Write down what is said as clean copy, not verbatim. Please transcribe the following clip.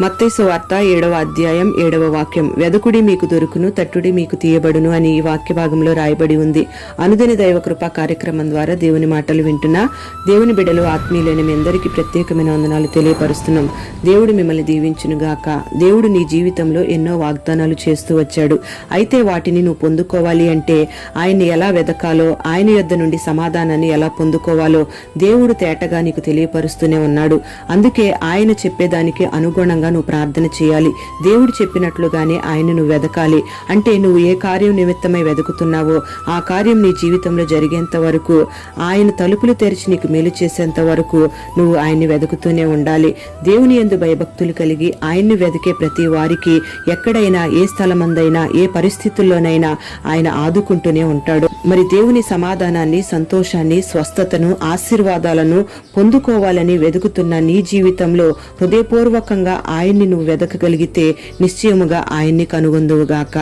మత్తయి సువార్త 7వ అధ్యాయం 7వ వాక్యం, వెదకుడి మీకు దొరుకును, తట్టుడి మీకు తీయబడును అని ఈ వాక్య భాగంలో రాయబడి ఉంది. అనుదిన దైవ కృపా కార్యక్రమం ద్వారా దేవుని మాటలు వింటున్నా దేవుని బిడ్డలు ఆత్మీయులైన మీ అందరికీ ప్రత్యేకమైన వందనాలు తెలియపరుస్తున్నాం. దేవుడు మిమ్మల్ని దీవించునుగాక. దేవుడు నీ జీవితంలో ఎన్నో వాగ్దానాలు చేస్తూ వచ్చాడు. అయితే వాటిని నువ్వు పొందుకోవాలి అంటే ఆయన్ని ఎలా వెదకాలో, ఆయన యొద్ద నుండి సమాధానాన్ని ఎలా పొందుకోవాలో దేవుడు తేటగా నీకు తెలియపరుస్తూనే ఉన్నాడు. అందుకే ఆయన చెప్పేదానికి అనుగుణంగా నువ్వు ప్రార్థన చేయాలి. దేవుడు చెప్పినట్లుగానే ఆయన నువ్వు వెదకాలి. అంటే నువ్వు ఏ కార్యం నిమిత్తమై వెతుకుతున్నావో ఆ కార్యం నీ జీవితంలో జరిగేంత వరకు, ఆయన తలుపులు తెరిచి నీకు మేలు చేసేంత వరకు నువ్వు ఆయన్ని వెతుకుతూనే ఉండాలి. దేవుని యందు భయభక్తులు కలిగి ఆయన్ని వెతికే ప్రతి వారికి ఎక్కడైనా, ఏ స్థలమందైనా, ఏ పరిస్థితుల్లోనైనా ఆయన ఆదుకుంటూనే ఉంటాడు. మరి దేవుని సమాధానాన్ని, సంతోషాన్ని, స్వస్థతను, ఆశీర్వాదాలను పొందుకోవాలని వెతుకుతున్న నీ జీవితంలో హృదయపూర్వకంగా ఆయన్ని నువ్వు వెదకగలిగితే నిశ్చయముగా ఆయన్ని కనుగొందువుగాక.